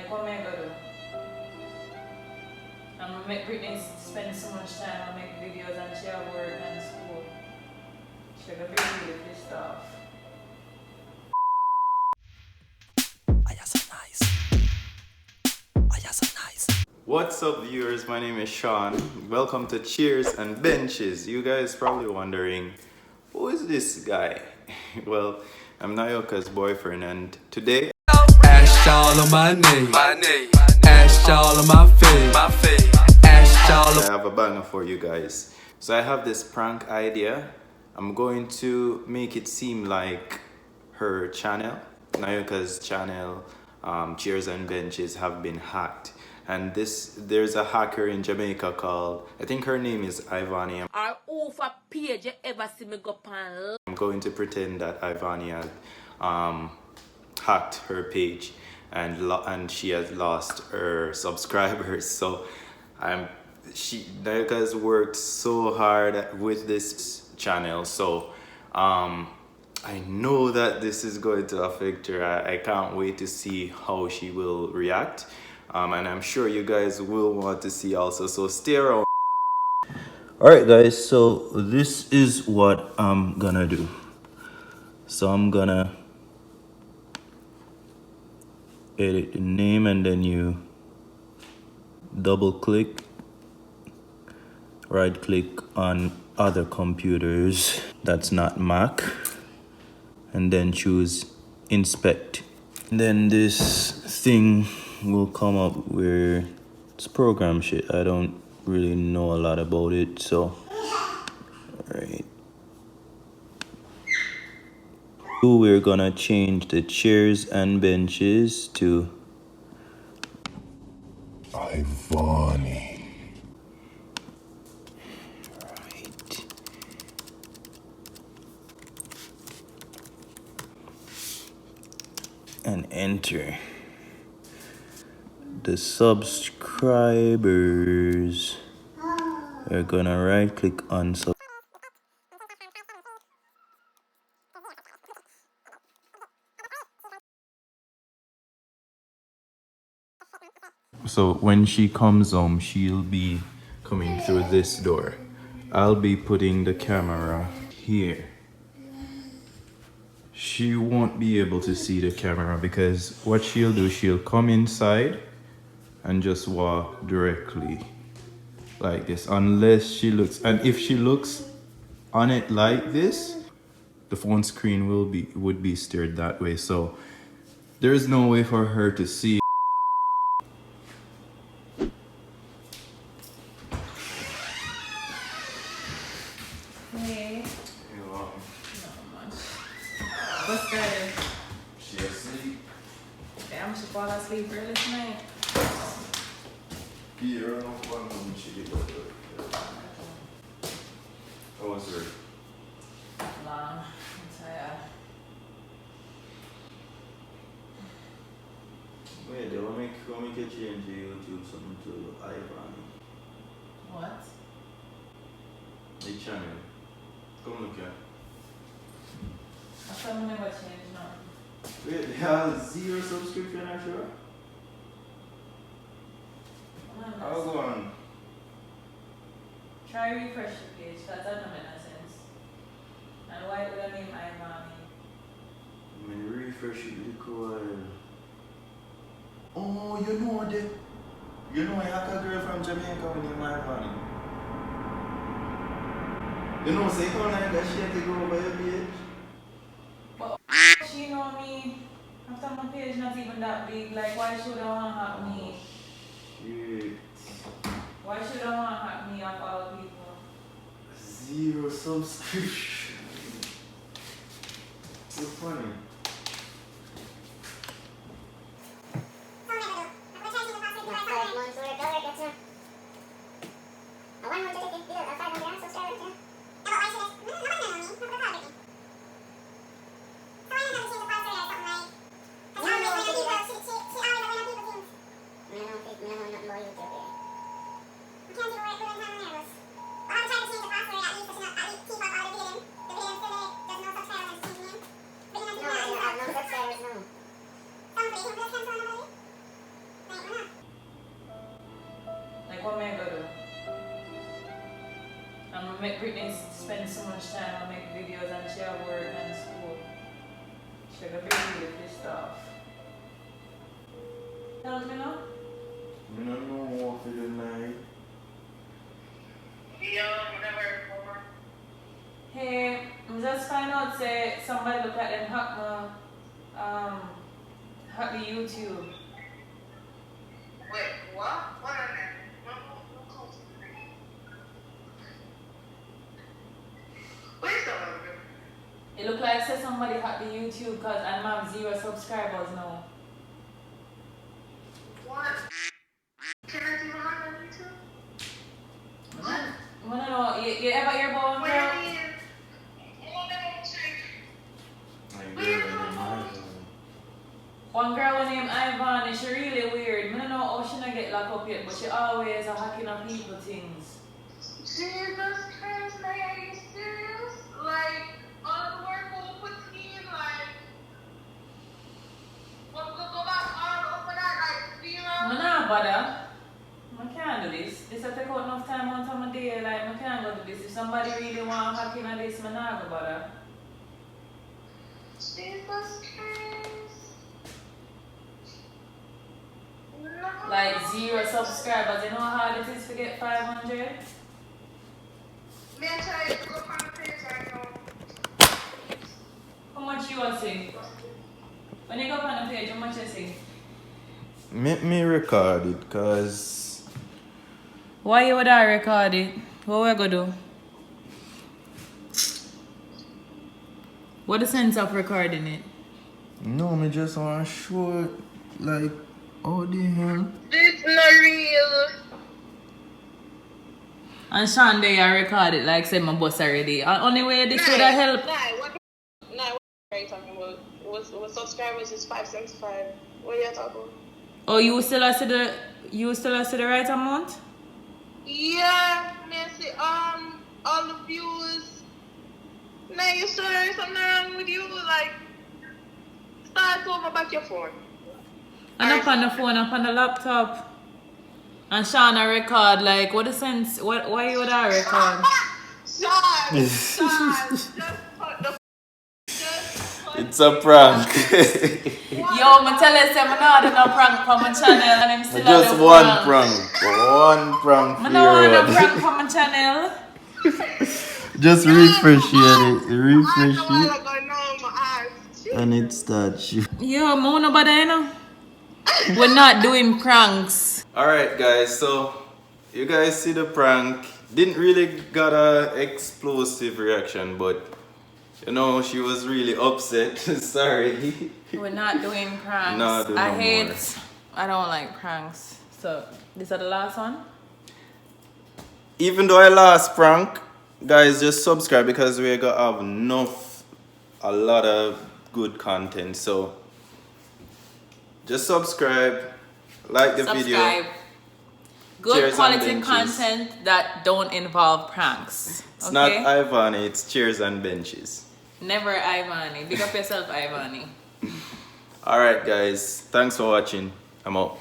like what am I gonna do? I'm gonna make Britney spend so much time and make videos and she have work and school. She's gonna be really pissed off. What's up, viewers? My name is Shaun. Welcome to Cheers and Benches. You guys probably wondering, who is this guy? Well, I'm Nayoka's boyfriend, and today Ash all on my name, Ash all on my face, Ash all I have a banger for you guys. So I have this prank idea. I'm going to make it seem like her channel, Nayoka's channel, Cheers and Benches, have been hacked. And there's a hacker in Jamaica called, I think her name is IVANY. Our over page you ever see me go pan. I'm going to pretend that IVANY had hacked her page and she has lost her subscribers. So Nayoka has worked so hard with this channel. So I know that this is going to affect her. I can't wait to see how she will react. And I'm sure you guys will want to see also, so stay around. Alright guys, so this is what I'm gonna do. So I'm gonna edit the name and then you double click, right click on other computers that's not Mac, and then choose inspect. And then this thing will come up where it's program shit. I don't really know a lot about it, so alright. We're gonna change the chairs and benches to IVANY. right. And enter. The subscribers, we're gonna right click on so when she comes home, she'll be coming through this door. I'll be putting the camera here. She won't be able to see the camera because what she'll do, she'll come inside and just walk directly like this, unless she looks, and if she looks on it like this, the phone screen would be steered that way, so there's no way for her to see. Hey. You know, Not much. What's good? she asleep. Damn, she fall asleep early tonight. Peter, no fun when she did that. How was her? Long. I'm tired. Wait, they will make a change to YouTube something to IVANY. What? The channel. Come look here. I thought we never changed now. Wait, they have 0 subscription actually? I'll go on. Try refresh the page, because that doesn't make no sense. And why would I name IVANY? I mean, refresh it because... Oh, you know that. You know I have a girl from Jamaica named IVANY. You know, say how like that she had to go over your page. But she know me. After my page not even that big, like why should I want to hack me? Shit. Why should I want to hack me of all people? 0 subscription. So funny. make Britney spend so much time on make videos and she have work and school. She's gonna be really pissed off. Tell me now? I don't know what to do now. Hey, I just find out say somebody look at them hack the YouTube. Wait, what? What are they? Where's the other? It look like say somebody hacked the YouTube cause I have 0 subscribers now. What? Can I do on YouTube? What? I don't know. You ever hear about one What girl? do you mean? One girl named IVANY, she really weird. I don't know how she not get locked up yet, but she always hacking up people things. Jesus Christ, like, are you serious? Like, all the work we'll put in, like, we'll go back all over that, like, zero. I not bother. I can't do this. This will take out enough time out of my day. Like, I can't go do this. If somebody really want hacking at this, I not go bother. Jesus Christ. No. Like 0 subscribers. You know how hard it is to get 500? May I tell you to go on the page right now? How much you want to sing? When you go on the page, how much you sing? Make me record it, cause Why you would I record it? What we gonna do? What the sense of recording it? no, me just wanna show it like oh the hell. This not real. And Shaun they I record it like say my boss already. Only way this would have helped. What are you talking about? What subscribers is 575? What are you talking about? Oh, you still have to the right amount? Yeah, man, see, all the views. Now you sure there's something wrong with you? Like, start over back your phone. And up on the phone, up on the laptop. And Shaun I record like what the sense? Why you would I record? Shaun, just put the. It's a prank. Yo, me tell you say me not do no prank for my channel and I'm still Just do one prank. One prank Me for no want no you. prank for my channel. Just refresh it. Refresh I know it. I got no my eyes. And it starts you. Yo, me want nobody you know. We're not doing pranks. Alright guys, so you guys see the prank. Didn't really got a explosive reaction, but you know she was really upset. Sorry. We're not doing pranks. No, do no more. I don't like pranks. So this is the last one. Even though I last prank, guys just subscribe because we're gonna have a lot of good content. So just subscribe, like the video. Good Cheers quality and benches. content that don't involve pranks. It's not IVANY, it's cheers and benches. Never IVANY. Big up yourself, IVANY. Alright guys, thanks for watching. I'm out.